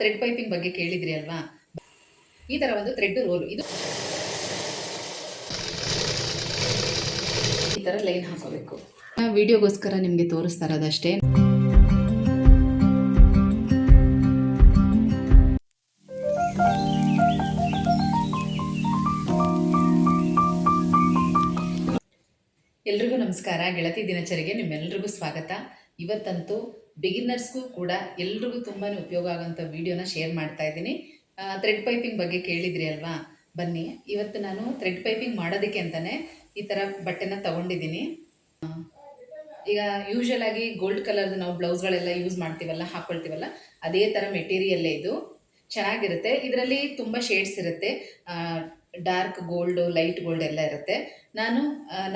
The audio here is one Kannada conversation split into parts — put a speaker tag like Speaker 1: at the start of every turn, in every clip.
Speaker 1: ಥ್ರೆಡ್ ಪೈಪಿಂಗ್ ಬಗ್ಗೆ ಕೇಳಿದ್ರಿ ಅಲ್ವಾ? ಈ ತರ ಒಂದು ಥ್ರೆಡ್ ರೋಲ್ ಇದು ಈ ತರ ಲೈನ್ ಹಾಕೋಬೇಕು. ವಿಡಿಯೋಗೋಸ್ಕರ ನಿಮಗೆ ತೋರಿಸ್ತಾ ಇರೋದಷ್ಟೇ. ಎಲ್ರಿಗೂ ನಮಸ್ಕಾರ. ಗೆಳತಿ ದಿನಚರಿಗೆ ನಿಮ್ಮೆಲ್ರಿಗೂ ಸ್ವಾಗತ. ಇವತ್ತಂತೂ ಬಿಗಿನರ್ಸ್ಗೂ ಕೂಡ ಎಲ್ರಿಗೂ ತುಂಬಾ ಉಪಯೋಗ ಆಗೋಂಥ ವಿಡಿಯೋನ ಶೇರ್ ಮಾಡ್ತಾ ಇದ್ದೀನಿ. ಥ್ರೆಡ್ ಪೈಪಿಂಗ್ ಬಗ್ಗೆ ಕೇಳಿದ್ರಿ ಅಲ್ವಾ? ಬನ್ನಿ, ಇವತ್ತು ನಾನು ಥ್ರೆಡ್ ಪೈಪಿಂಗ್ ಮಾಡೋದಕ್ಕೆ ಅಂತಲೇ ಈ ಥರ ಬಟ್ಟೆನ ತೊಗೊಂಡಿದ್ದೀನಿ. ಈಗ ಯೂಶಲ್ ಆಗಿ ಗೋಲ್ಡ್ ಕಲರ್ದು ನಾವು ಬ್ಲೌಸ್ಗಳೆಲ್ಲ ಯೂಸ್ ಮಾಡ್ತೀವಲ್ಲ, ಹಾಕ್ಕೊಳ್ತೀವಲ್ಲ, ಅದೇ ಥರ ಮೆಟೀರಿಯಲ್ಲೇ ಇದು. ಚೆನ್ನಾಗಿರುತ್ತೆ. ಇದರಲ್ಲಿ ತುಂಬ ಶೇಡ್ಸ್ ಇರುತ್ತೆ. ಡಾರ್ಕ್ ಗೋಲ್ಡು, ಲೈಟ್ ಗೋಲ್ಡ್ ಎಲ್ಲ ಇರುತ್ತೆ. ನಾನು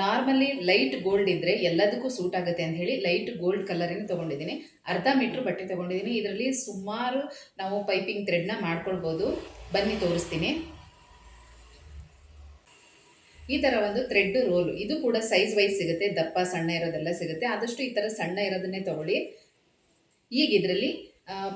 Speaker 1: ನಾರ್ಮಲಿ ಲೈಟ್ ಗೋಲ್ಡ್ ಇದ್ದರೆ ಎಲ್ಲದಕ್ಕೂ ಸೂಟ್ ಆಗುತ್ತೆ ಅಂತ ಹೇಳಿ ಲೈಟ್ ಗೋಲ್ಡ್ ಕಲರಿನ ತೊಗೊಂಡಿದ್ದೀನಿ. ಅರ್ಧ ಮೀಟ್ರ್ ಬಟ್ಟೆ ತೊಗೊಂಡಿದ್ದೀನಿ. ಇದರಲ್ಲಿ ಸುಮಾರು ನಾವು ಪೈಪಿಂಗ್ ಥ್ರೆಡ್ನ ಮಾಡ್ಕೊಳ್ಬೋದು. ಬನ್ನಿ ತೋರಿಸ್ತೀನಿ. ಈ ಥರ ಒಂದು ಥ್ರೆಡ್ ರೋಲು, ಇದು ಕೂಡ ಸೈಜ್ ವೈಸ್ ಸಿಗುತ್ತೆ. ದಪ್ಪ ಸಣ್ಣ ಇರೋದೆಲ್ಲ ಸಿಗುತ್ತೆ. ಆದಷ್ಟು ಈ ಥರ ಸಣ್ಣ ಇರೋದನ್ನೇ ತೊಗೊಳ್ಳಿ. ಈಗ ಇದರಲ್ಲಿ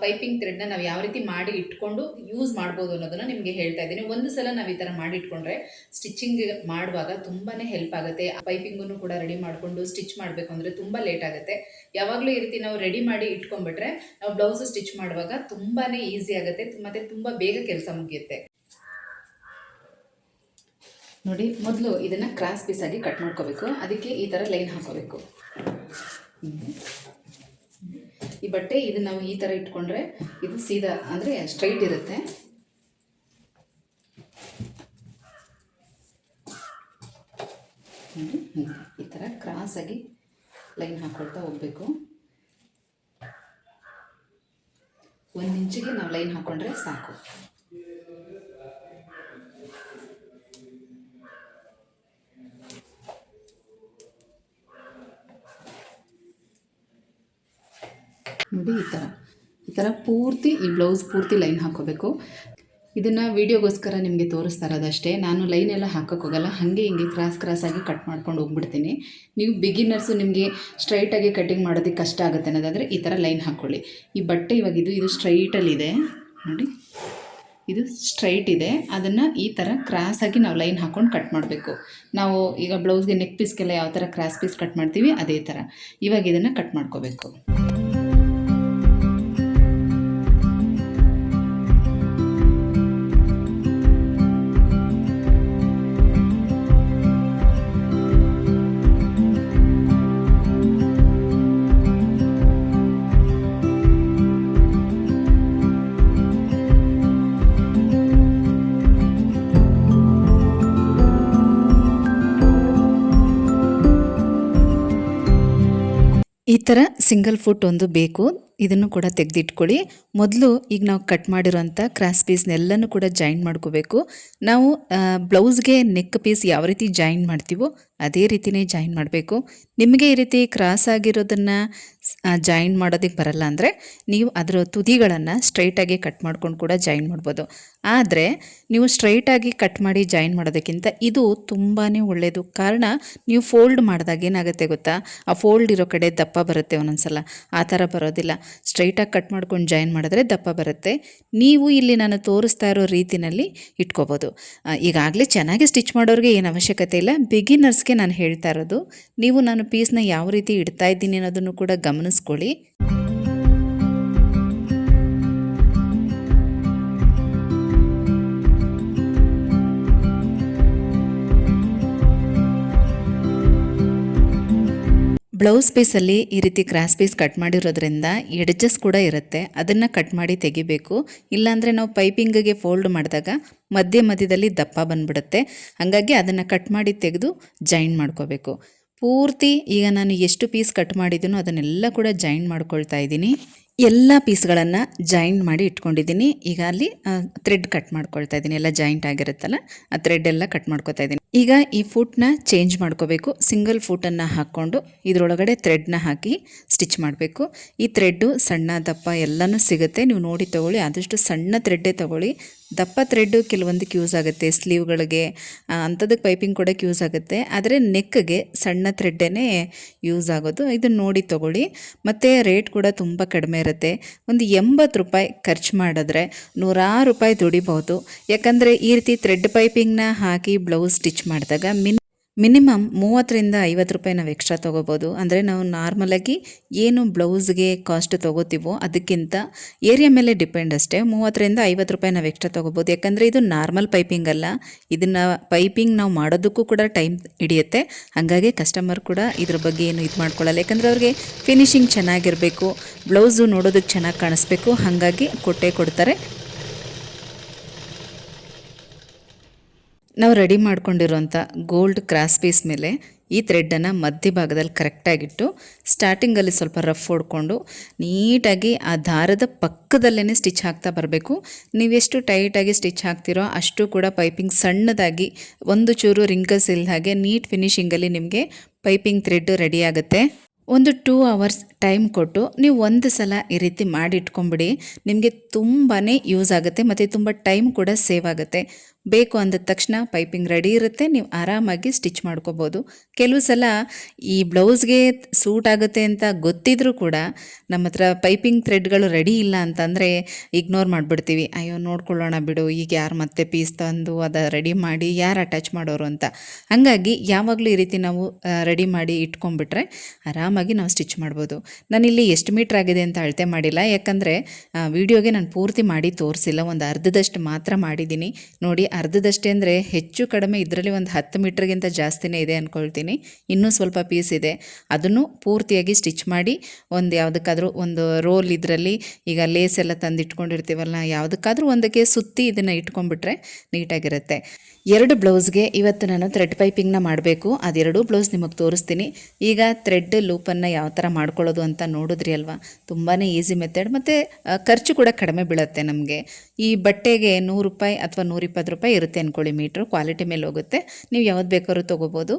Speaker 1: ಪೈಪಿಂಗ್ ಥ್ರೆಡ್ನ ನಾವು ಯಾವ ರೀತಿ ಮಾಡಿ ಇಟ್ಕೊಂಡು ಯೂಸ್ ಮಾಡ್ಬೋದು ಅನ್ನೋದನ್ನು ನಿಮಗೆ ಹೇಳ್ತಾ ಇದ್ದೀನಿ. ಒಂದು ಸಲ ನಾವು ಈ ಥರ ಮಾಡಿ ಇಟ್ಕೊಂಡ್ರೆ ಸ್ಟಿಚಿಂಗ್ ಮಾಡುವಾಗ ತುಂಬಾ ಹೆಲ್ಪ್ ಆಗುತ್ತೆ. ಪೈಪಿಂಗನ್ನು ಕೂಡ ರೆಡಿ ಮಾಡಿಕೊಂಡು ಸ್ಟಿಚ್ ಮಾಡಬೇಕು ಅಂದರೆ ತುಂಬ ಲೇಟ್ ಆಗುತ್ತೆ. ಯಾವಾಗಲೂ ಈ ರೀತಿ ನಾವು ರೆಡಿ ಮಾಡಿ ಇಟ್ಕೊಂಡ್ಬಿಟ್ರೆ ನಾವು ಬ್ಲೌಸು ಸ್ಟಿಚ್ ಮಾಡುವಾಗ ತುಂಬಾ ಈಸಿ ಆಗುತ್ತೆ ಮತ್ತು ತುಂಬ ಬೇಗ ಕೆಲಸ ಮುಗಿಯುತ್ತೆ. ನೋಡಿ, ಮೊದಲು ಇದನ್ನು ಕ್ರಾಸ್ ಪೀಸಾಗಿ ಕಟ್ ಮಾಡ್ಕೋಬೇಕು. ಅದಕ್ಕೆ ಈ ಥರ ಲೈನ್ ಹಾಕೋಬೇಕು. ಈ ಬಟ್ಟೆ ಇದು ನಾವು ಈ ಥರ ಇಟ್ಕೊಂಡ್ರೆ ಇದು ಸೀದಾ ಅಂದರೆ ಸ್ಟ್ರೈಟ್ ಇರುತ್ತೆ. ಈ ಥರ ಕ್ರಾಸಾಗಿ ಲೈನ್ ಹಾಕ್ಕೊಳ್ತಾ ಹೋಗಬೇಕು. 1 ಇಂಚಿಗೆ ನಾವು ಲೈನ್ ಹಾಕ್ಕೊಂಡ್ರೆ ಸಾಕು. ನೋಡಿ, ಈ ಥರ ಪೂರ್ತಿ ಈ ಬ್ಲೌಸ್ ಪೂರ್ತಿ ಲೈನ್ ಹಾಕ್ಕೋಬೇಕು. ಇದನ್ನು ವೀಡಿಯೋಗೋಸ್ಕರ ನಿಮಗೆ ತೋರಿಸ್ತಾ ಇರೋದಷ್ಟೇ. ನಾನು ಲೈನ್ ಎಲ್ಲ ಹಾಕೋಕ್ಕೆ ಹೋಗಲ್ಲ, ಹಾಗೆ ಹಿಂಗೆ ಕ್ರಾಸಾಗಿ ಕಟ್ ಮಾಡ್ಕೊಂಡು ಹೋಗ್ಬಿಡ್ತೀನಿ. ನೀವು ಬಿಗಿನರ್ಸು, ನಿಮಗೆ ಸ್ಟ್ರೈಟಾಗಿ ಕಟ್ಟಿಂಗ್ ಮಾಡೋದಕ್ಕೆ ಕಷ್ಟ ಆಗುತ್ತೆ ಅನ್ನೋದಾದರೆ ಈ ಥರ ಲೈನ್ ಹಾಕ್ಕೊಳ್ಳಿ. ಈ ಬಟ್ಟೆ ಇವಾಗ ಇದು ಸ್ಟ್ರೈಟಲ್ಲಿದೆ ನೋಡಿ, ಇದು ಸ್ಟ್ರೈಟ್ ಇದೆ. ಅದನ್ನು ಈ ಥರ ಕ್ರಾಸಾಗಿ ನಾವು ಲೈನ್ ಹಾಕ್ಕೊಂಡು ಕಟ್ ಮಾಡಬೇಕು. ನಾವು ಈಗ ಬ್ಲೌಸ್ಗೆ ನೆಕ್ ಪೀಸ್ಗೆಲ್ಲ ಯಾವ ಥರ ಕ್ರಾಸ್ ಪೀಸ್ ಕಟ್ ಮಾಡ್ತೀವಿ ಅದೇ ಥರ ಇವಾಗ ಇದನ್ನು ಕಟ್ ಮಾಡ್ಕೋಬೇಕು. ಈ ಥರ ಸಿಂಗಲ್ ಫುಟ್ ಒಂದು ಬೇಕು. ಇದನ್ನು ಕೂಡ ತೆಗೆದಿಟ್ಕೊಳ್ಳಿ. ಮೊದಲು ಈಗ ನಾವು ಕಟ್ ಮಾಡಿರೋಂಥ ಕ್ರಾಸ್ ಪೀಸ್ನೆಲ್ಲನೂ ಕೂಡ ಜಾಯಿನ್ ಮಾಡ್ಕೋಬೇಕು. ನಾವು ಬ್ಲೌಸ್ಗೆ ನೆಕ್ ಪೀಸ್ ಯಾವ ರೀತಿ ಜಾಯಿನ್ ಮಾಡ್ತೀವೋ ಅದೇ ರೀತಿಯೇ ಜಾಯಿನ್ ಮಾಡಬೇಕು. ನಿಮಗೆ ಈ ರೀತಿ ಕ್ರಾಸ್ ಆಗಿರೋದನ್ನು ಜಾಯಿನ್ ಮಾಡೋದಕ್ಕೆ ಬರಲ್ಲ ಅಂದರೆ ನೀವು ಅದರ ತುದಿಗಳನ್ನು ಸ್ಟ್ರೈಟಾಗಿ ಕಟ್ ಮಾಡ್ಕೊಂಡು ಕೂಡ ಜಾಯಿನ್ ಮಾಡ್ಬೋದು. ಆದರೆ ನೀವು ಸ್ಟ್ರೈಟಾಗಿ ಕಟ್ ಮಾಡಿ ಜಾಯಿನ್ ಮಾಡೋದಕ್ಕಿಂತ ಇದು ತುಂಬಾ ಒಳ್ಳೆಯದು. ಕಾರಣ, ನೀವು ಫೋಲ್ಡ್ ಮಾಡಿದಾಗ ಏನಾಗುತ್ತೆ ಗೊತ್ತಾ, ಆ ಫೋಲ್ಡ್ ಇರೋ ಕಡೆ ದಪ್ಪ ಬರುತ್ತೆ ಒಂದೊಂದ್ಸಲ. ಆ ಥರ ಬರೋದಿಲ್ಲ. ಸ್ಟ್ರೈಟಾಗಿ ಕಟ್ ಮಾಡ್ಕೊಂಡು ಜಾಯಿನ್ ಮಾಡಿದ್ರೆ ದಪ್ಪ ಬರುತ್ತೆ. ನೀವು ಇಲ್ಲಿ ನಾನು ತೋರಿಸ್ತಾ ಇರೋ ರೀತಿಯಲ್ಲಿ ಇಟ್ಕೋಬೋದು. ಈಗಾಗಲೇ ಚೆನ್ನಾಗಿ ಸ್ಟಿಚ್ ಮಾಡೋರಿಗೆ ಏನು ಅವಶ್ಯಕತೆ ಇಲ್ಲ. ಬಿಗಿನರ್ಸ್ಗೆ ನಾನು ಹೇಳ್ತಾ ಇರೋದು. ನೀವು ನಾನು ಪೀಸ್ನ ಯಾವ ರೀತಿ ಇಡ್ತಾ ಇದ್ದೀನಿ ಅನ್ನೋದನ್ನು ಕೂಡ ಗಮನಿಸ್ಕೊಳ್ಳಿ. ಬ್ಲೌಸ್ ಪೀಸಲ್ಲಿ ಈ ರೀತಿ ಕ್ರಾಸ್ ಪೀಸ್ ಕಟ್ ಮಾಡಿರೋದ್ರಿಂದ ಎಡ್ಜಸ್ ಕೂಡ ಇರುತ್ತೆ. ಅದನ್ನು ಕಟ್ ಮಾಡಿ ತೆಗಿಬೇಕು. ಇಲ್ಲಾಂದರೆ ನಾವು ಪೈಪಿಂಗಿಗೆ ಫೋಲ್ಡ್ ಮಾಡಿದಾಗ ಮಧ್ಯದಲ್ಲಿ ದಪ್ಪ ಬಂದುಬಿಡುತ್ತೆ. ಹಾಗಾಗಿ ಅದನ್ನು ಕಟ್ ಮಾಡಿ ತೆಗೆದು ಜಾಯಿನ್ ಮಾಡ್ಕೋಬೇಕು. ಪೂರ್ತಿ ಈಗ ನಾನು ಎಷ್ಟು ಪೀಸ್ ಕಟ್ ಮಾಡಿದ್ದೀನೋ ಅದನ್ನೆಲ್ಲ ಕೂಡ ಜಾಯಿನ್ ಮಾಡ್ಕೊಳ್ತಾ ಇದ್ದೀನಿ. ಎಲ್ಲ ಪೀಸ್ಗಳನ್ನು ಜಾಯಿನ್ ಮಾಡಿ ಇಟ್ಕೊಂಡಿದ್ದೀನಿ. ಈಗ ಅಲ್ಲಿ ಥ್ರೆಡ್ ಕಟ್ ಮಾಡ್ಕೊಳ್ತಾ ಇದ್ದೀನಿ. ಎಲ್ಲ ಜಾಯಿಂಟ್ ಆಗಿರುತ್ತಲ್ಲ, ಆ ಥ್ರೆಡ್ ಎಲ್ಲ ಕಟ್ ಮಾಡ್ಕೊತಾ ಇದ್ದೀನಿ. ಈಗ ಈ ಫೂಟನ್ನ ಚೇಂಜ್ ಮಾಡ್ಕೋಬೇಕು. ಸಿಂಗಲ್ ಫೂಟನ್ನು ಹಾಕ್ಕೊಂಡು ಇದರೊಳಗಡೆ ಥ್ರೆಡ್ನ ಹಾಕಿ ಸ್ಟಿಚ್ ಮಾಡಬೇಕು. ಈ ಥ್ರೆಡ್ಡು ಸಣ್ಣ ದಪ್ಪ ಎಲ್ಲನೂ ಸಿಗುತ್ತೆ, ನೀವು ನೋಡಿ ತೊಗೊಳ್ಳಿ. ಆದಷ್ಟು ಸಣ್ಣ ಥ್ರೆಡ್ಡೇ ತೊಗೊಳ್ಳಿ. ದಪ್ಪ ಥ್ರೆಡ್ಡು ಕೆಲವೊಂದಕ್ಕೆ ಯೂಸ್ ಆಗುತ್ತೆ, ಸ್ಲೀವ್ಗಳಿಗೆ ಅಂಥದಕ್ಕೆ ಪೈಪಿಂಗ್ ಕೊಡೋಕ್ಕೆ ಯೂಸ್ ಆಗುತ್ತೆ. ಆದರೆ ನೆಕ್ಗೆ ಸಣ್ಣ ಥ್ರೆಡ್ಡೇ ಯೂಸ್ ಆಗೋದು. ಇದನ್ನು ನೋಡಿ ತೊಗೊಳ್ಳಿ. ಮತ್ತು ರೇಟ್ ಕೂಡ ತುಂಬ ಕಡಿಮೆ ಇರುತ್ತೆ. ಒಂದು 80 ರೂಪಾಯಿ ಖರ್ಚು ಮಾಡಿದ್ರೆ 100 ರೂಪಾಯಿ ದುಡಿಬೋದು. ಯಾಕಂದರೆ ಈ ರೀತಿ ಥ್ರೆಡ್ ಪೈಪಿಂಗ್ನ ಹಾಕಿ ಬ್ಲೌಸ್ ಸ್ಟಿಚ್ ಮಾಡಿದಾಗ ಮಿನಿಮಮ್ 30ರಿಂದ 50 ರೂಪಾಯಿ ನಾವು ಎಕ್ಸ್ಟ್ರಾ ತೊಗೋಬೋದು. ಅಂದರೆ ನಾವು ನಾರ್ಮಲಾಗಿ ಏನು ಬ್ಲೌಸ್ಗೆ ಕಾಸ್ಟ್ ತೊಗೋತೀವೋ ಅದಕ್ಕಿಂತ ಏರಿಯಾ ಮೇಲೆ ಡಿಪೆಂಡ್ ಅಷ್ಟೇ. 30ರಿಂದ 50 ರೂಪಾಯಿ ನಾವು ಎಕ್ಸ್ಟ್ರಾ ತೊಗೋಬೋದು. ಯಾಕಂದರೆ ಇದು ನಾರ್ಮಲ್ ಪೈಪಿಂಗ್ ಅಲ್ಲ, ಇದನ್ನು ಪೈಪಿಂಗ್ ನಾವು ಮಾಡೋದಕ್ಕೂ ಕೂಡ ಟೈಮ್ ಹಿಡಿಯುತ್ತೆ. ಹಾಗಾಗಿ ಕಸ್ಟಮರ್ ಕೂಡ ಇದ್ರ ಬಗ್ಗೆ ಏನು ಇದು ಮಾಡ್ಕೊಳ್ಳಲ್ಲ. ಯಾಕಂದರೆ ಅವ್ರಿಗೆ ಫಿನಿಶಿಂಗ್ ಚೆನ್ನಾಗಿರಬೇಕು, ಬ್ಲೌಸು ನೋಡೋದಕ್ಕೆ ಚೆನ್ನಾಗಿ ಕಾಣಿಸ್ಬೇಕು, ಹಾಗಾಗಿ ಕೊಟ್ಟೇ ಕೊಡ್ತಾರೆ. ನಾವು ರೆಡಿ ಮಾಡ್ಕೊಂಡಿರೋಂಥ ಗೋಲ್ಡ್ ಕ್ರಾಸ್ ಪೀಸ್ ಮೇಲೆ ಈ ಥ್ರೆಡ್ಡನ್ನು ಮಧ್ಯಭಾಗದಲ್ಲಿ ಕರೆಕ್ಟಾಗಿಟ್ಟು ಸ್ಟಾರ್ಟಿಂಗಲ್ಲಿ ಸ್ವಲ್ಪ ರಫ್ ಹೊಡ್ಕೊಂಡು ನೀಟಾಗಿ ಆ ದಾರದ ಪಕ್ಕದಲ್ಲೇ ಸ್ಟಿಚ್ ಹಾಕ್ತಾ ಬರಬೇಕು. ನೀವೆಷ್ಟು ಟೈಟಾಗಿ ಸ್ಟಿಚ್ ಹಾಕ್ತಿರೋ ಅಷ್ಟು ಕೂಡ ಪೈಪಿಂಗ್ ಸಣ್ಣದಾಗಿ ಒಂದು ಚೂರು ರಿಂಕಲ್ಸ್ ಇಲ್ಲದ ಹಾಗೆ ನೀಟ್ ಫಿನಿಶಿಂಗಲ್ಲಿ ನಿಮಗೆ ಪೈಪಿಂಗ್ ಥ್ರೆಡ್ ರೆಡಿ ಆಗುತ್ತೆ. ಒಂದು 2 ಅವರ್ಸ್ ಟೈಮ್ ಕೊಟ್ಟು ನೀವು ಒಂದು ಸಲ ಈ ರೀತಿ ಮಾಡಿ ಇಟ್ಕೊಂಬಿಡಿ. ನಿಮಗೆ ತುಂಬಾ ಯೂಸ್ ಆಗುತ್ತೆ ಮತ್ತು ತುಂಬ ಟೈಮ್ ಕೂಡ ಸೇವ್ ಆಗುತ್ತೆ. ಬೇಕು ಅಂದ ತಕ್ಷಣ ಪೈಪಿಂಗ್ ರೆಡಿ ಇರುತ್ತೆ, ನೀವು ಆರಾಮಾಗಿ ಸ್ಟಿಚ್ ಮಾಡ್ಕೋಬೋದು. ಕೆಲವು ಸಲ ಈ ಬ್ಲೌಸ್ಗೆ ಸೂಟ್ ಆಗುತ್ತೆ ಅಂತ ಗೊತ್ತಿದ್ರೂ ಕೂಡ ನಮ್ಮ ಹತ್ರ ಪೈಪಿಂಗ್ ಥ್ರೆಡ್ಗಳು ರೆಡಿ ಇಲ್ಲ ಅಂತಂದರೆ ಇಗ್ನೋರ್ ಮಾಡಿಬಿಡ್ತೀವಿ. ಅಯ್ಯೋ ನೋಡ್ಕೊಳ್ಳೋಣ ಬಿಡು, ಈಗ ಯಾರು ಮತ್ತೆ ಪೀಸ್ ತಂದು ಅದು ರೆಡಿ ಮಾಡಿ ಯಾರು ಅಟ್ಯಾಚ್ ಮಾಡೋರು ಅಂತ. ಹಾಗಾಗಿ ಯಾವಾಗಲೂ ಈ ರೀತಿ ನಾವು ರೆಡಿ ಮಾಡಿ ಇಟ್ಕೊಂಡ್ಬಿಟ್ರೆ ಆರಾಮಾಗಿ ನಾವು ಸ್ಟಿಚ್ ಮಾಡ್ಬೋದು. ನಾನಿಲ್ಲಿ ಎಷ್ಟು ಮೀಟ್ರ್ ಆಗಿದೆ ಅಂತ ಅಳತೆ ಮಾಡಿಲ್ಲ, ಯಾಕಂದರೆ ವಿಡಿಯೋಗೆ ನಾನು ಪೂರ್ತಿ ಮಾಡಿ ತೋರಿಸಿಲ್ಲ, ಒಂದು ಅರ್ಧದಷ್ಟು ಮಾತ್ರ ಮಾಡಿದ್ದೀನಿ. ನೋಡಿ, ಅರ್ಧದಷ್ಟೇ ಅಂದರೆ ಹೆಚ್ಚು ಕಡಿಮೆ ಇದರಲ್ಲಿ ಒಂದು 10 ಮೀಟ್ರಿಗಿಂತ ಜಾಸ್ತಿನೇ ಇದೆ ಅಂದ್ಕೊಳ್ತೀನಿ. ಇನ್ನೂ ಸ್ವಲ್ಪ ಪೀಸ್ ಇದೆ, ಅದನ್ನು ಪೂರ್ತಿಯಾಗಿ ಸ್ಟಿಚ್ ಮಾಡಿ ಒಂದು ಯಾವುದಕ್ಕಾದರೂ ಒಂದು ರೋಲ್ ಇದರಲ್ಲಿ ಈಗ ಲೇಸ್ ಎಲ್ಲ ತಂದಿಟ್ಕೊಂಡಿರ್ತೀವಲ್ಲ, ಯಾವುದಕ್ಕಾದರೂ ಒಂದಕ್ಕೆ ಸುತ್ತಿ ಇದನ್ನು ಇಟ್ಕೊಂಡ್ಬಿಟ್ರೆ ನೀಟಾಗಿರುತ್ತೆ. 2 ಬ್ಲೌಸ್ಗೆ ಇವತ್ತು ನಾನು ಥ್ರೆಡ್ ಪೈಪಿಂಗ್ನ ಮಾಡಬೇಕು. ಅದೆರಡೂ ಬ್ಲೌಸ್ ನಿಮಗೆ ತೋರಿಸ್ತೀನಿ. ಈಗ ಥ್ರೆಡ್ ಲೂಪನ್ನು ಯಾವ ಥರ ಮಾಡ್ಕೊಳ್ಳೋದು ಅಂತ ನೋಡಿದ್ರಿ ಅಲ್ವಾ, ತುಂಬಾ ಈಸಿ ಮೆಥಡ್ ಮತ್ತು ಖರ್ಚು ಕೂಡ ಕಡಿಮೆ ಬೀಳುತ್ತೆ ನಮಗೆ. ಈ ಬಟ್ಟೆಗೆ 100 ರೂಪಾಯಿ ಅಥವಾ 120 ರೂಪಾಯಿ ಇರುತ್ತೆ ಅಂದ್ಕೊಳ್ಳಿ ಮೀಟ್ರು, ಕ್ವಾಲಿಟಿ ಮೇಲೆ ಹೋಗುತ್ತೆ. ನೀವು ಯಾವ್ದು ಬೇಕಾದ್ರೂ ತೊಗೋಬೋದು.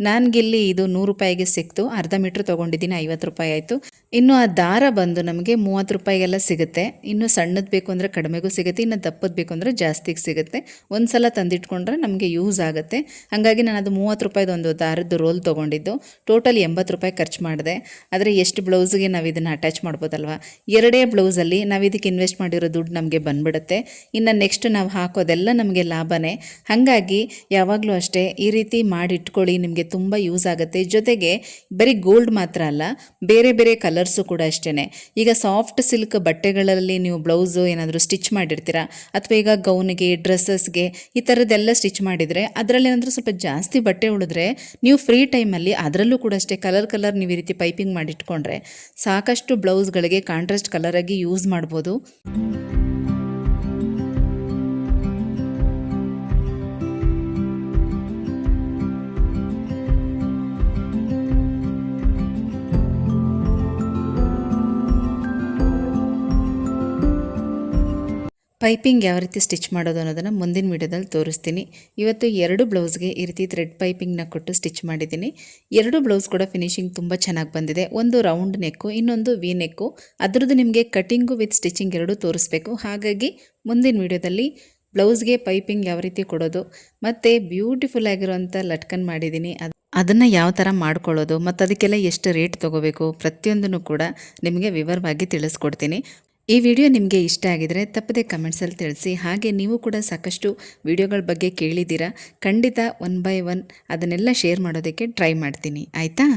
Speaker 1: ನನಗಿಲ್ಲಿ ಇದು 100 ರೂಪಾಯಿಗೆ ಸಿಕ್ತು, ಅರ್ಧ ಮೀಟ್ರ್ ತೊಗೊಂಡಿದ್ದೀನಿ, 50 ರೂಪಾಯಿ ಆಯಿತು. ಇನ್ನು ಆ ದಾರ ಬಂದು ನಮಗೆ 30 ರೂಪಾಯಿಗೆಲ್ಲ ಸಿಗುತ್ತೆ. ಇನ್ನು ಸಣ್ಣದು ಬೇಕು ಅಂದರೆ ಕಡಿಮೆಗೂ ಸಿಗುತ್ತೆ, ಇನ್ನು ದಪ್ಪದು ಬೇಕು ಅಂದರೆ ಜಾಸ್ತಿಗೆ ಸಿಗುತ್ತೆ. ಒಂದು ಸಲ ತಂದಿಟ್ಕೊಂಡ್ರೆ ನಮಗೆ ಯೂಸ್ ಆಗುತ್ತೆ. ಹಾಗಾಗಿ ನಾನು ಅದು 30 ರೂಪಾಯಿದು ಒಂದು ದಾರದ್ದು ರೋಲ್ ತೊಗೊಂಡಿದ್ದು. ಟೋಟಲ್ 80 ರೂಪಾಯಿ ಖರ್ಚು ಮಾಡಿದೆ. ಆದರೆ ಎಷ್ಟು ಬ್ಲೌಸ್ಗೆ ನಾವು ಇದನ್ನು ಅಟ್ಯಾಚ್ ಮಾಡ್ಬೋದಲ್ವ. 2 ಬ್ಲೌಸಲ್ಲಿ ನಾವು ಇದಕ್ಕೆ ಇನ್ವೆಸ್ಟ್ ಮಾಡಿರೋ ದುಡ್ಡು ನಮಗೆ ಬಂದ್ಬಿಡುತ್ತೆ. ಇನ್ನು ನೆಕ್ಸ್ಟ್ ನಾವು ಹಾಕೋದೆಲ್ಲ ನಮಗೆ ಲಾಭನೇ. ಹಾಗಾಗಿ ಯಾವಾಗಲೂ ಅಷ್ಟೇ ಈ ರೀತಿ ಮಾಡಿಟ್ಕೊಳ್ಳಿ, ನಿಮಗೆ ತುಂಬ ಯೂಸ್ ಆಗುತ್ತೆ. ಜೊತೆಗೆ ಬರೀ ಗೋಲ್ಡ್ ಮಾತ್ರ ಅಲ್ಲ, ಬೇರೆ ಬೇರೆ ಕಲರ್ಸು ಕೂಡ ಅಷ್ಟೇ. ಈಗ ಸಾಫ್ಟ್ ಸಿಲ್ಕ್ ಬಟ್ಟೆಗಳಲ್ಲಿ ನೀವು ಬ್ಲೌಸು ಏನಾದರೂ ಸ್ಟಿಚ್ ಮಾಡಿರ್ತೀರಾ, ಅಥವಾ ಈಗ ಗೌನ್ಗೆ, ಡ್ರೆಸ್ಸಸ್ಗೆ ಈ ಥರದ್ದೆಲ್ಲ ಸ್ಟಿಚ್ ಮಾಡಿದರೆ ಅದರಲ್ಲಿ ಏನಾದರೂ ಸ್ವಲ್ಪ ಜಾಸ್ತಿ ಬಟ್ಟೆ ಉಳಿದ್ರೆ ನೀವು ಫ್ರೀ ಟೈಮಲ್ಲಿ ಅದರಲ್ಲೂ ಕೂಡ ಅಷ್ಟೇ ಕಲರ್ ನೀವು ಈ ರೀತಿ ಪೈಪಿಂಗ್ ಮಾಡಿಟ್ಕೊಂಡ್ರೆ ಸಾಕಷ್ಟು ಬ್ಲೌಸ್ಗಳಿಗೆ ಕಾಂಟ್ರಾಸ್ಟ್ ಕಲರಾಗಿ ಯೂಸ್ ಮಾಡ್ಬೋದು. ಪೈಪಿಂಗ್ ಯಾವ ರೀತಿ ಸ್ಟಿಚ್ ಮಾಡೋದು ಅನ್ನೋದನ್ನು ಮುಂದಿನ ವಿಡಿಯೋದಲ್ಲಿ ತೋರಿಸ್ತೀನಿ. ಇವತ್ತು 2 ಬ್ಲೌಸ್ಗೆ ಈ ರೀತಿ ಥ್ರೆಡ್ ಪೈಪಿಂಗ್ನ ಕೊಟ್ಟು ಸ್ಟಿಚ್ ಮಾಡಿದ್ದೀನಿ. 2 ಬ್ಲೌಸ್ ಕೂಡ ಫಿನಿಶಿಂಗ್ ತುಂಬ ಚೆನ್ನಾಗಿ ಬಂದಿದೆ. ಒಂದು ರೌಂಡ್ ನೆಕ್ಕು, ಇನ್ನೊಂದು ವಿ ನೆಕ್ಕು. ಅದರದ್ದು ನಿಮಗೆ ಕಟಿಂಗು ವಿತ್ ಸ್ಟಿಚಿಂಗ್ ಎರಡೂ ತೋರಿಸ್ಬೇಕು. ಹಾಗಾಗಿ ಮುಂದಿನ ವಿಡಿಯೋದಲ್ಲಿ ಬ್ಲೌಸ್ಗೆ ಪೈಪಿಂಗ್ ಯಾವ ರೀತಿ ಕೊಡೋದು ಮತ್ತು ಬ್ಯೂಟಿಫುಲ್ ಆಗಿರೋಂಥ ಲಟ್ಕನ್ ಮಾಡಿದ್ದೀನಿ, ಅದನ್ನು ಯಾವ ಥರ ಮಾಡ್ಕೊಳ್ಳೋದು ಮತ್ತು ಅದಕ್ಕೆಲ್ಲ ಎಷ್ಟು ರೇಟ್ ತೊಗೋಬೇಕು ಪ್ರತಿಯೊಂದನ್ನು ಕೂಡ ನಿಮಗೆ ವಿವರವಾಗಿ ತಿಳಿಸ್ಕೊಡ್ತೀನಿ. ಈ ವಿಡಿಯೋ ನಿಮಗೆ ಇಷ್ಟ ಆಗಿದರೆ ತಪ್ಪದೆ ಕಮೆಂಟ್ಸಲ್ಲಿ ತಿಳಿಸಿ. ಹಾಗೆ ನೀವು ಕೂಡ ಸಾಕಷ್ಟು ವಿಡಿಯೋಗಳ ಬಗ್ಗೆ ಕೇಳಿದ್ದೀರಾ, ಖಂಡಿತ 1 by 1 ಅದನ್ನೆಲ್ಲ ಶೇರ್ ಮಾಡೋದಕ್ಕೆ ಟ್ರೈ ಮಾಡ್ತೀನಿ, ಆಯಿತಾ?